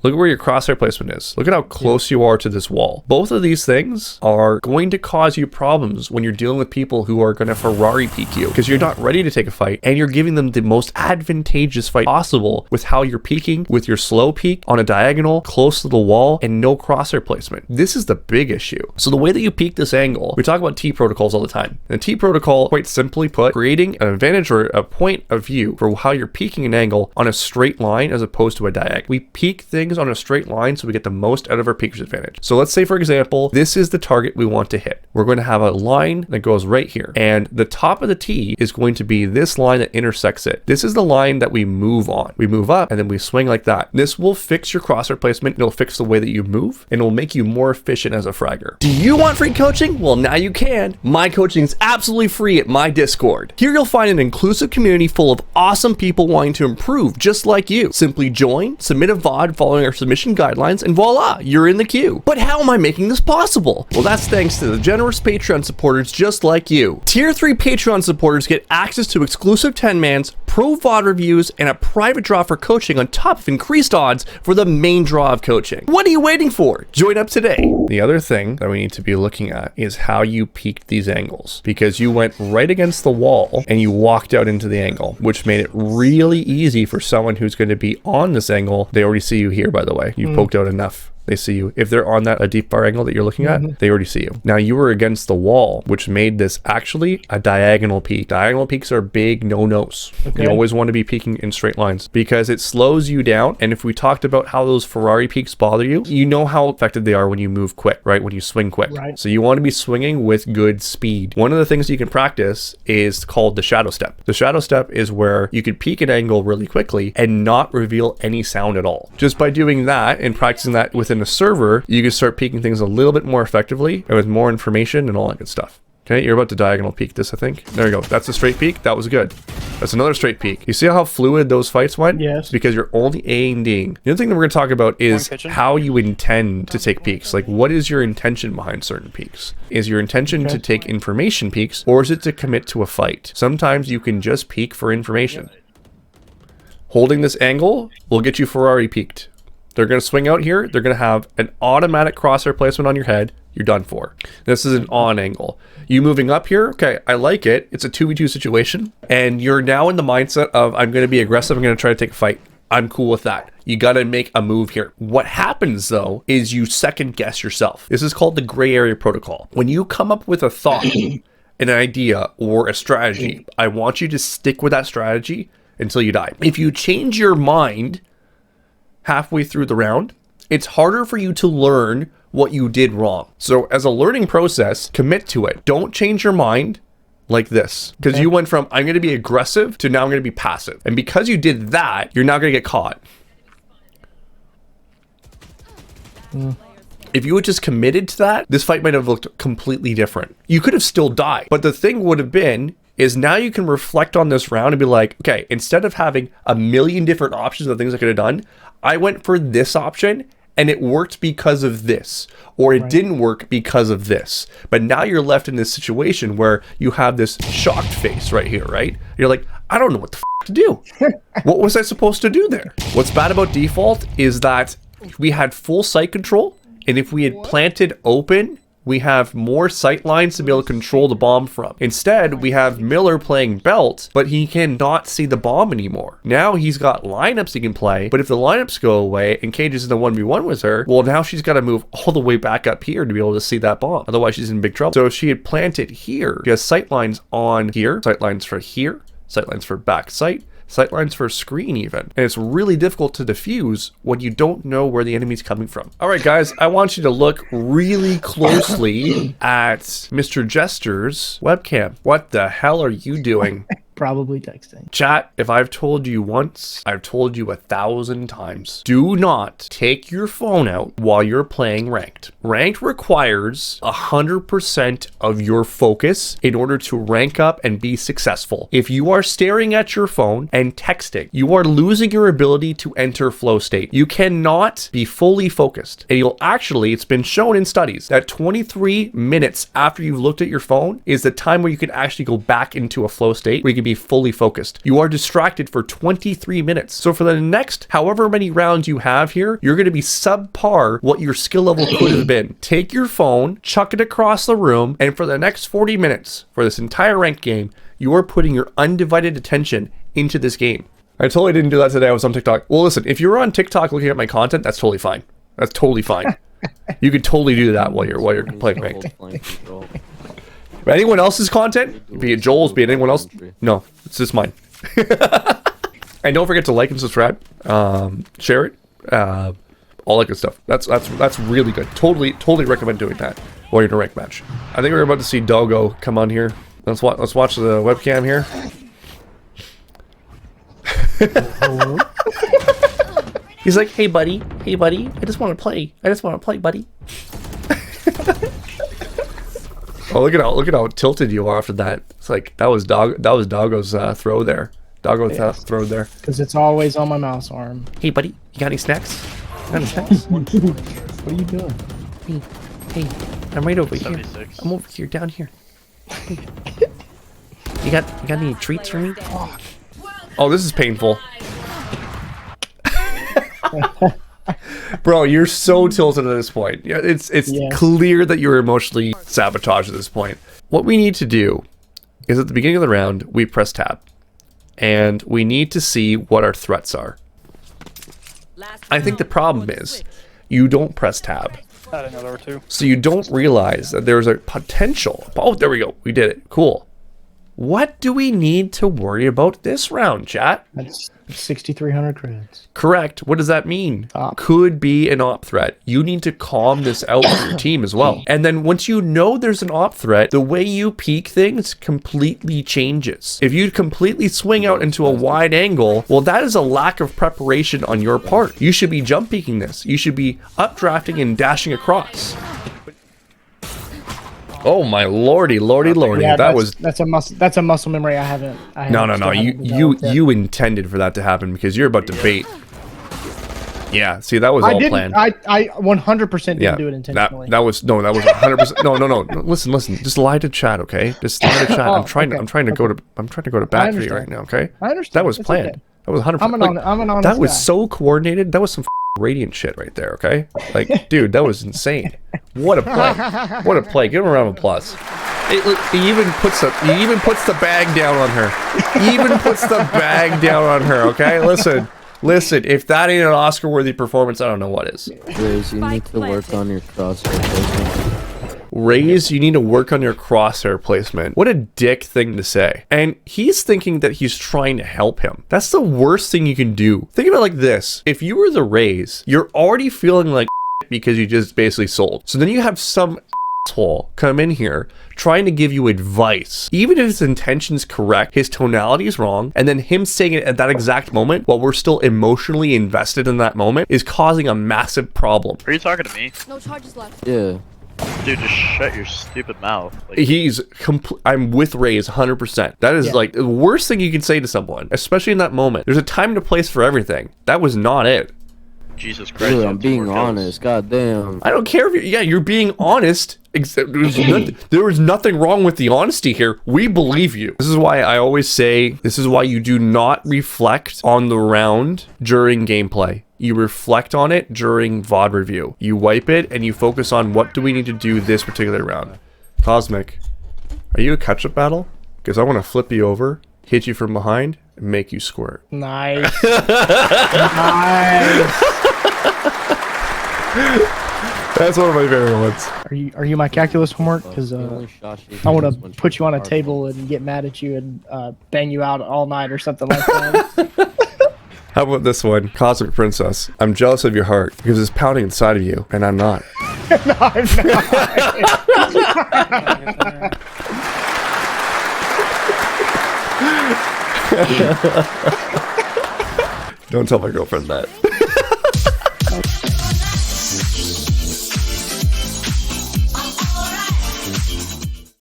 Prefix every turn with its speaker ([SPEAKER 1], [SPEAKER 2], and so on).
[SPEAKER 1] Look at where your crosshair placement is. Look at how close you are to this wall. Both of these things are going to cause you problems when you're dealing with people who are going to Ferrari peek you, because you're not ready to take a fight and you're giving them the most advantageous fight possible with how you're peeking, with your slow peek on a diagonal close to the wall and no crosshair placement. This is the big issue. So the way that you peek this angle, we talk about T protocols all the time. And T protocol, quite simply put, creating an advantage or a point of view for how you're peeking an angle on a straight line as opposed to a diagonal. We peek things on a straight line so we get the most out of our peeker's advantage. So let's say, for example, this is the target we want to hit. We're going to have a line that goes right here, and the top of the T is going to be this line that intersects it. This is the line that we move on. We move up and then we swing like that. This will fix your crosshair placement. It'll fix the way that you move and it'll make you more efficient as a fragger. Do you want free coaching? Well, now you can. My coaching is absolutely free at my Discord. Here you'll find an inclusive community full of awesome people wanting to improve just like you. Simply join, submit a VOD following our submission guidelines, and voila, you're in the queue. But how am I making this possible? Well, that's thanks to the generous Patreon supporters just like you. Tier 3 Patreon supporters get access to exclusive 10-mans, pro VOD reviews, and a private draw for coaching on top of increased odds for the main draw of coaching. What are you waiting for? Join up today. The other thing that we need to be looking at is how you peaked these angles, because you went right against the wall and you walked out into the angle, which made it really easy for someone who's going to be on this angle. They already see you here, by the way. You poked out enough. They see you. If they're on that a deep bar angle that you're looking at, they already see you. Now you were against the wall, which made this actually a diagonal peak. Diagonal peaks are big no-nos. Okay. You always want to be peeking in straight lines because it slows you down. And if we talked about how those Ferrari peaks bother you, you know how effective they are when you move quick, right? When you swing quick. Right. So you want to be swinging with good speed. One of the things you can practice is called the shadow step. The shadow step is where you could peek an angle really quickly and not reveal any sound at all. Just by doing that and practicing that within a server, you can start peeking things a little bit more effectively and with more information and all that good stuff. Okay, you're about to diagonal peek this, I think. There you go. That's a straight peek. That was good. That's another straight peek. You see how fluid those fights went? Yes. Because you're only A&Ding. The other thing that we're going to talk about is how you intend to take peeks. Like, what is your intention behind certain peeks? Is your intention to take information peeks, or is it to commit to a fight? Sometimes you can just peek for information. Holding this angle will get you Ferrari peeked. They're going to swing out here. They're going to have an automatic crosshair placement on your head. You're done for. This is an on angle. You moving up here, okay, I like it. It's a 2v2 situation. And you're now in the mindset of, I'm going to be aggressive. I'm going to try to take a fight. I'm cool with that. You got to make a move here. What happens though, is you second guess yourself. This is called the gray area protocol. When you come up with a thought, an idea, or a strategy, I want you to stick with that strategy until you die. If you change your mind halfway through the round, it's harder for you to learn what you did wrong. So as a learning process, commit to it. Don't change your mind like this, because you went from I'm going to be aggressive to now I'm going to be passive. And because you did that, you're now going to get caught. If you had just committed to that, this fight might have looked completely different. You could have still died, but the thing would have been is now you can reflect on this round and be like, okay, instead of having a million different options of things I could have done, I went for this option and it worked because of this, or it didn't work because of this. But now you're left in this situation where you have this shocked face right here, right? You're like, I don't know what the f to do. What was I supposed to do there? What's bad about default is that we had full sight control, and if we had planted open, we have more sight lines to be able to control the bomb from. Instead, we have Miller playing belt, but he cannot see the bomb anymore. Now he's got lineups he can play, but if the lineups go away and Cage is in the 1v1 with her, well, now she's got to move all the way back up here to be able to see that bomb. Otherwise, she's in big trouble. So if she had planted here, she has sight lines on here, sight lines for here, sight lines for back sight, sightlines for screen even. And it's really difficult to defuse when you don't know where the enemy's coming from. All right, guys, I want you to look really closely at Mr. Jester's webcam. What the hell are you doing?
[SPEAKER 2] Probably texting.
[SPEAKER 1] Chat, if I've told you once, I've told you 1,000 times. Do not take your phone out while you're playing ranked. Ranked requires 100% of your focus in order to rank up and be successful. If you are staring at your phone and texting, you are losing your ability to enter flow state. You cannot be fully focused. And you'll actually, it's been shown in studies that 23 minutes after you've looked at your phone is the time where you can actually go back into a flow state where you can be be fully focused. You are distracted for 23 minutes. So for the next however many rounds you have here, you're going to be subpar what your skill level could have been. Take your phone, chuck it across the room, and for the next 40 minutes for this entire ranked game, you are putting your undivided attention into this game. I totally didn't do that today. I was on TikTok. Well, listen, if you're on TikTok looking at my content, that's totally fine. That's totally fine. You could totally do that while you're playing ranked. But anyone else's content, be it Joel's, be it anyone else, no, it's just mine. And don't forget to like and subscribe, share it, all that good stuff. That's really good. Totally recommend doing that while you're in a ranked match. I think we're about to see Doggo come on here. Let's watch the webcam here. He's like, hey buddy, I just want to play, buddy. Oh, look at how tilted you are after that. It's like that was Doggo's throw there. Throw there.
[SPEAKER 2] Because it's always on my mouse arm.
[SPEAKER 1] Hey buddy, you got any snacks? What
[SPEAKER 2] are you doing?
[SPEAKER 1] Hey, I'm right over
[SPEAKER 3] 76.
[SPEAKER 1] here. I'm over here, down here. Hey. You got any treats for me? Oh, this is painful. Bro, you're so tilted at this point. Yeah, it's clear that you're emotionally sabotaged at this point. What we need to do is at the beginning of the round, we press tab. And we need to see what our threats are. I think the problem is you don't press tab.
[SPEAKER 3] I didn't know there were two.
[SPEAKER 1] So you don't realize that there's a potential. Oh, there we go. We did it. Cool. What do we need to worry about this round, chat?
[SPEAKER 2] That's 6,300 credits.
[SPEAKER 1] Correct. What does that mean?
[SPEAKER 2] Op.
[SPEAKER 1] Could be an op threat. You need to calm this out for your team as well. And then once you know there's an op threat, the way you peek things completely changes. If you completely swing out into a wide angle, well, that is a lack of preparation on your part. You should be jump peeking this. You should be updrafting and dashing across. Oh my lordy.
[SPEAKER 2] Yeah,
[SPEAKER 1] that's
[SPEAKER 2] a muscle memory I haven't.
[SPEAKER 1] No. You intended for that to happen because you're about to bait. Yeah, see, that was all planned.
[SPEAKER 2] I 100% didn't do it intentionally.
[SPEAKER 1] That was 100%. No. Listen. Just lie to chat, okay? Just lie to chat. I'm trying to go to bat for you right now, okay?
[SPEAKER 2] I understand.
[SPEAKER 1] That was planned.
[SPEAKER 2] Okay.
[SPEAKER 1] That was 100%.
[SPEAKER 2] I'm an honest
[SPEAKER 1] That was
[SPEAKER 2] guy.
[SPEAKER 1] so coordinated. That was some radiant shit right there, okay? Like, dude, that was insane. What a play. What a play. Give him a round of applause. He even puts the bag down on her. Okay? Listen, if that ain't an Oscar-worthy performance, I don't know what is.
[SPEAKER 4] Riz, you need to work on your crosshair placement.
[SPEAKER 1] Raise, you need to work on your crosshair placement. What a dick thing to say. And he's thinking that he's trying to help him. That's the worst thing you can do. Think of it like this. If you were the Raise, you're already feeling like because you just basically sold. So then you have some asshole come in here trying to give you advice. Even if his intention's correct, his tonality is wrong, and then him saying it at that exact moment while we're still emotionally invested in that moment is causing a massive problem.
[SPEAKER 3] Are you talking to me?
[SPEAKER 5] No charges left.
[SPEAKER 4] Yeah.
[SPEAKER 3] Dude, just shut your stupid mouth. Like,
[SPEAKER 1] I'm with Raise 100%. That is like the worst thing you can say to someone, especially in that moment. There's a time and a place for everything. That was not it.
[SPEAKER 3] Jesus Christ.
[SPEAKER 4] Dude, I'm being honest. God damn.
[SPEAKER 1] I don't care if you're being honest. Except there was nothing wrong with the honesty here. We believe you. This is why I always say, this is why you do not reflect on the round during gameplay. You reflect on it during VOD review. You wipe it and you focus on what do we need to do this particular round. Cosmic, are you a catch-up battle? Because I want to flip you over, hit you from behind, and make you squirt.
[SPEAKER 2] Nice. Nice.
[SPEAKER 1] That's one of my favorite ones.
[SPEAKER 2] Are you my calculus homework? Because I want to put you on a table and get mad at you and bang you out all night or something like that.
[SPEAKER 1] How about this one? Cosmic Princess. I'm jealous of your heart because it's pounding inside of you, and I'm not.
[SPEAKER 2] No, I'm
[SPEAKER 1] Don't tell my girlfriend that.